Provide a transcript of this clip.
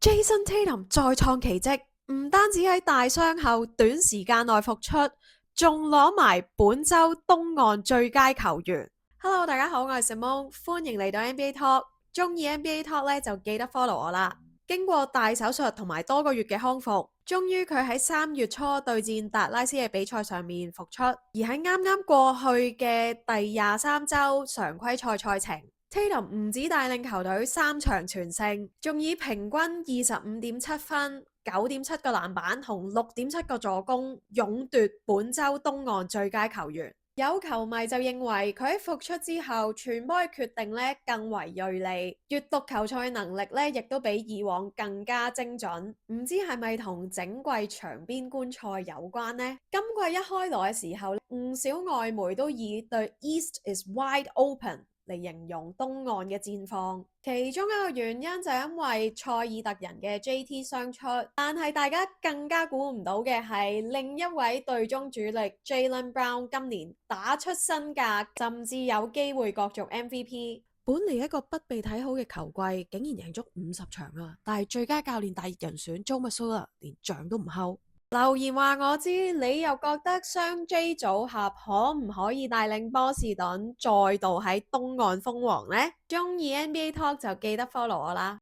Jason Tatum 再創奇蹟，唔單止喺大傷後短時間內復出，仲攞埋本周東岸最佳球員。Hello，大家好，我係 Simone，歡迎嚟到 NBA Talk。中意 NBA Talk 咧就記得 follow 我啦。經過大手術同埋多個月嘅康復，終於佢喺3月初對戰達拉斯嘅比賽上面復出，而喺啱啱過去嘅第23周常規賽賽程。Tatum 唔止帶領球隊3場全勝，仲以平均25.7分、9.7個籃板同6.7個助攻，勇奪本周東岸最佳球員。有球迷就認為佢喺復出之後，傳波嘅決定咧更為銳利，閱讀球賽能力咧亦都比以往更加精準。唔知係咪同整季場邊觀賽有關呢？今季一開鑼嘅時候，唔少外媒都以對 East is wide open嚟形容東岸嘅戰況，其中一個原因就係因為塞爾特人嘅 JT 傷出，但係大家更加估唔到嘅係另一位隊中主力 Jaylen Brown 今年打出身價，甚至有機會角逐 MVP。本嚟一個不被睇好嘅球季，竟然贏足50場啊！但係最佳教練大熱人選 Joe Mazzulla 連獎都唔睺。留言話我知，你又覺得雙 J 組合可唔可以帶領波士頓再度喺東岸封王呢？中意 NBA Talk 就記得 follow 我啦。